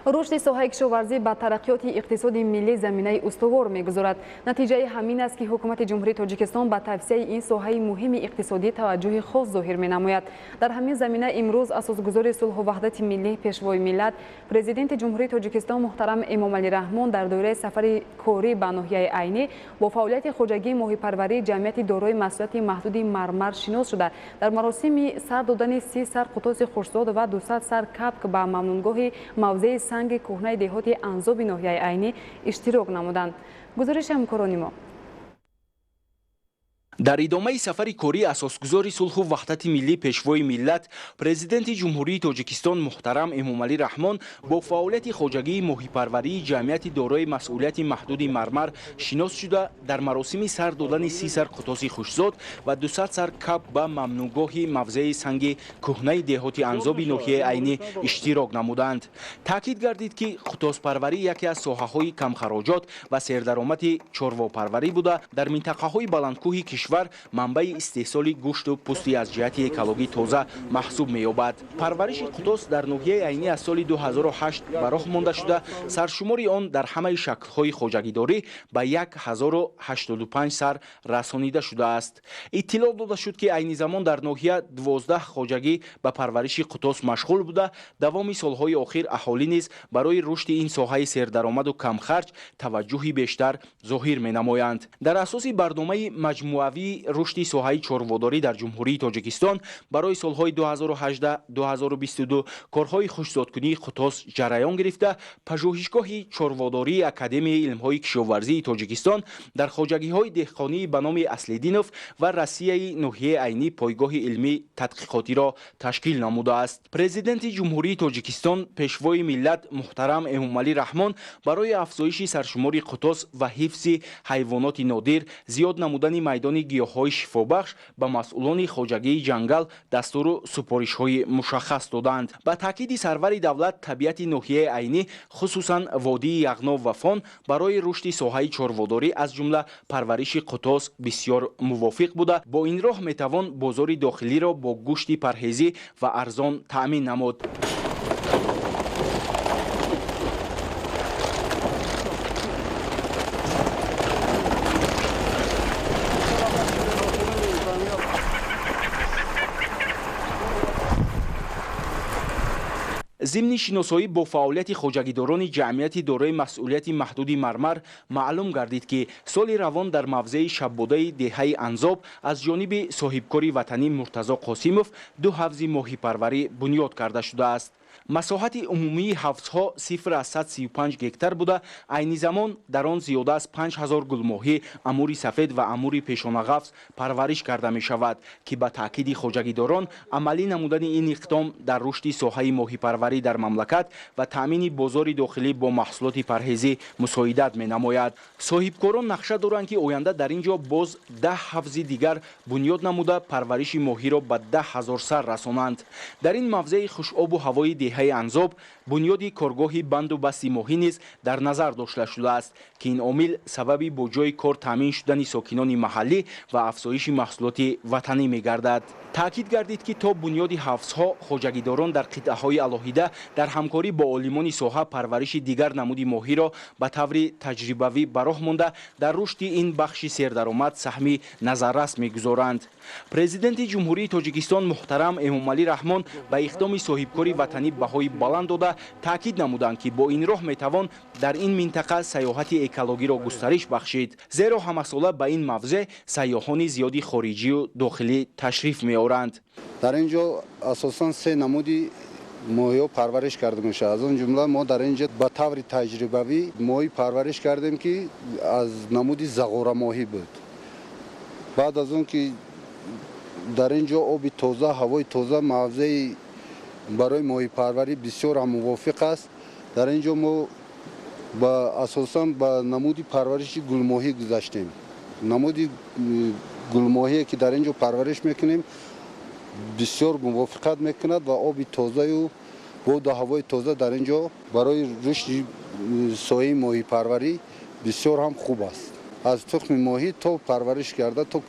رشد соҳаи кишоварзӣ ба тараққиёти иқтисоди миллӣ заминаи устувор мегузорад. натиҷаи ҳамин аст ки ҳукумати ҷумҳурии Тоҷикистон ба тавсеяи ин соҳаи муҳими иқтисодӣ таваҷҷӯҳи хос зоҳир менамояд. дар ҳамин замина имрӯз асосгузори сулҳу ваҳдати миллӣ пешвои миллат президенти ҷумҳурии Тоҷикистон муҳтарам Эмомалӣ Раҳмон дар доираи сафари корӣ ба ноҳияи Айнӣ бо фаъолияти хоҷагии моҳипарварии ҷамъияти дорои масъулияти маҳдуди мармар шинос шуда дар маросими сар додани 30 сар қутоси хушзод ва 200 сар капк ба мамнунгоҳи мавзеи санги кӯҳнаи деҳоти анзоби ноҳияи Айнӣ иштирок намуданд. гузориши ҳамкорони мо. дар идомаи сафари кории асосгузори сулҳу ваҳдати миллӣ пешвои миллат президенти ҷумҳурии Тоҷикистон муҳтарам Эмомалӣ Раҳмон бо фаъолияти хоҷагии моҳипарварии ҷамъияти дорои масъулияти маҳдуди мармар шинос шуда дар маросими сар додани 30 сар қутоси хушзод ва 200 сар кап ба мамнугоҳи мавзеи санги кӯҳнаи деҳоти анзоби ноҳияи Айнӣ иштирок намуданд. таъкид гардид ки қутоспарварӣ яке аз соҳаҳои камхароҷот ва сердаромади чорвопарварӣ буда дар минтақаҳои баландкӯҳи кишвар манбаи истеҳсоли гӯшту пӯсти аз ҷиҳати экологӣ тоза маҳсуб меёбад. парвариши қутос дар ноҳияи Айнӣ аз соли 2008 ба роҳ монда шуда саршумори он дар ҳамаи шаклҳои хоҷагидорӣ ба 1085 сар расонида шудааст. иттилоъ дода шуд ки айни замон дар ноҳия 12 хоҷагӣ ба парвариши қутос машғул буда давоми солҳои охир аҳолӣ низ барои рушди ин соҳаи сердаромаду камхарҷ таваҷҷӯҳи бештар зоҳир менамоянд. дар асоси барномаи маҷмуавии рушди соҳаи чорводорӣ дар ҷумҳурии Тоҷикистон барои солҳои 2018-2022 корҳои хушзодкунии қутос ҷараён гирифта пажӯҳишгоҳи чорводории Академияи илмҳои кишоварзии Тоҷикистон дар хоҷагиҳои деҳқонии ба номи Аслидинов ва Россияи ноҳияи Айнӣ пойгоҳи илмии тадқиқотиро ташкил намудааст. президенти ҷумҳурии Тоҷикистон пешвои миллат муҳтарам Эмомалӣ Раҳмон барои афзоиши саршумори қутос ва ҳифзи ҳайвоноти нодир зиёд намудани майдони гиёҳҳои шифобахш ба масъулони хоҷагии ҷангал дастуру супоришҳои мушаххас доданд. ба таъкиди сарвари давлат табиати ноҳияи Айнӣ хусусан водии яғнов ва фон барои рушди соҳаи чорводорӣ аз ҷумла парвариши қутос бисёр мувофиқ буда бо ин роҳ метавон бозори дохилиро бо гӯшти парҳезӣ ва арзон таъмин намуд. ضمن شناسایی با فعالیت خوجگیداران جمعیت دارای مسئولیت محدود مرمر معلوم گردید که سال روان در موضع شب‌بوده دهه انزاب از جانب صاحبکاری وطنی مرتضی قاسموف 2 حوض ماهی پروری بنیاد کرده شده است. مساحت عمومی حوضها 0 از 135 گکتار بوده. عین زمان در آن زیاده از 5000 گلماهی امور سفید و امور پیشانه قفس پرورش کرده می شود که با تاکید خوجگیداران عملی نمودن این اقدام در رشد ساحه ماهی پروری در مملکت و تامین بازار داخلی با محصولات پرهیزی مساعدت می نماید. صاحبکاران نقشه دارند که آینده در اینجا باز 10 حوض دیگر بنیاد نموده پرورش ماهی را به 10,000 سر رسانند. در این موضع خوش آب و هوای دهه انزاب بنیادی کارگاهی بند و بستی ماهی نیز در نظر داشته شده است که این عامل سببی با جای کار تامین شدن ساکنان محلی و افزایش محصولات وطنی می‌گردد. تاکید گردید که تا بنیاد حوضها خوجگیداران در قطعه‌های علاهیده در همکاری با عالمان ساحه پرورش دیگر نمود ماهی را به طور تجربوی به راه مانده در رشد این بخش سردرآمد سهمی نظررس می‌گذارند. پرزیدنت جمهوری تاجیکستان محترم امامعلی رحمان به اقدام صاحبکاری وطنی بهای بلند داده تاکید نمودند که با این راه میتوان در این منطقه سیاحت اکولوژی را گسترش بخشید، زیرا همه ساله به این موضع سیاحان زیادی خارجی و داخلی تشریف میآورند. در اینجا اساساً 3 نمودی ماهی پرورش کرده میشه. از اون جمله ما در اینجا به طور تجربوی ماهی پرورش کردیم که از نمودی زغور ماهی بود. بعد از اون که در اینجا آب تازه، هوای تازه، موضع برای ماهی پروری بسیار هم موافق است. در اینجا ما با اساساً با نمودی پرورش گلماهی گذاشتیم. نمودی گلماهی که در اینجا پرورش میکنیم بسیار موافقت میکند و آب تازه و باد و هوای تازه در اینجا برای رشد سایه ماهی پروری بسیار هم خوب است. از تخم ماهی تا پرورش کرده تا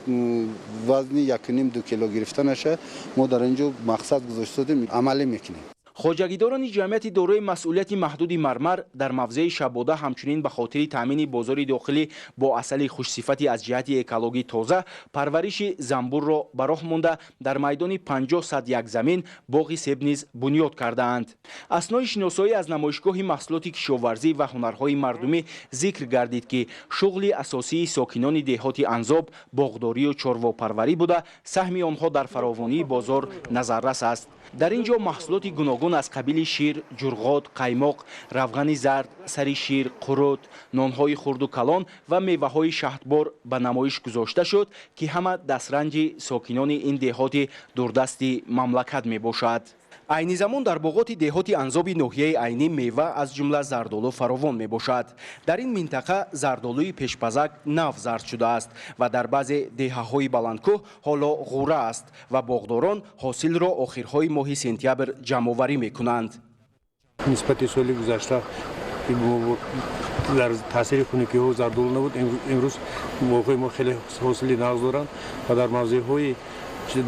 وزن 1.5-2 کیلو گرفته نشه ما در اینجا مقصد گذاشته عملی میکنیم. хоҷагидорони ҷамъияти дорои масъулияти маҳдуди мармар дар мавзеи шабода ҳамчунин ба хотири таъмини бозори дохилӣ бо асали хушсифати аз ҷиҳати экологӣ тоза парвариши замбурро ба роҳ монда дар майдони 50 сад замин боғи себ низ бунёд кардаанд. аснои шиносоӣ аз намоишгоҳи маҳсулоти кишоварзӣ ва ҳунарҳои мардумӣ зикр гардид ки шуғли асосии сокинони деҳоти Анзоб боғдорию чорвопарварӣ буда саҳми онҳо дар фаровонии бозор назаррас аст. дар ин ҷо маҳсулоти гуногун аз қабили шир, ҷурғот, қаймоқ, равғани зард, сари шир, қурут, нонҳои хурду калон ва меваҳои шаҳдбор ба намоиш гузошта шуд ки ҳама дастранҷи сокинони ин деҳоти дурдасти мамлакат мебошад. айни замон дар боғоти деҳоти Анзоби ноҳияи Айнӣ мева аз ҷумла зардолу фаровон мебошад. дар ин минтақа зардолуи пешпазак нав зард шудааст ва дар баъзе деҳаҳои баландкӯҳ ҳоло ғура аст ва боғдорон ҳосилро охирҳои моҳи сентябр ҷамъоварӣ мекунанд. нисбати соли гузашта дар таъсири хунукиҳо зардолу набуд. имрӯз моҳои мо хеле ҳосили нағз доранд ва дар мавзеъҳои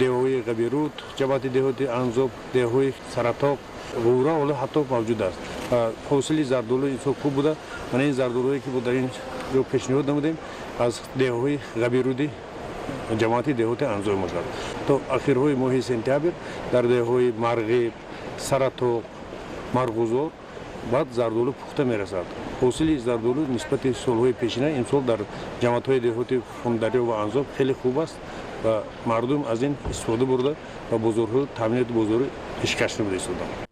деҳои ғабируд, ҷамъияти деҳоти Анзоб, деҳои Саратоқ, ғура ҳоло ҳатто мавҷуд аст. ҳосили зардолу инсо хуб буда. мана ин зардолое ки дар ин ҷо пешниҳод намудем аз деҳаҳои ғабируди ҷамъияти деҳоти Анзоб мошад. то ахирҳои моҳи сентябр дар деҳаҳои Марғиб, Саратоқ, Марғузор баъд зардолу пухта мерасад. ҳосили зардолу нисбати солҳои пешина имсол дар ҷамъиятҳои деҳоти Хундарё ва Анзоб хеле хуб аст ва мардум аз ин истифода бурда ва бозорҳо таъминоти бозорӣ пешкаш намуда истоданд.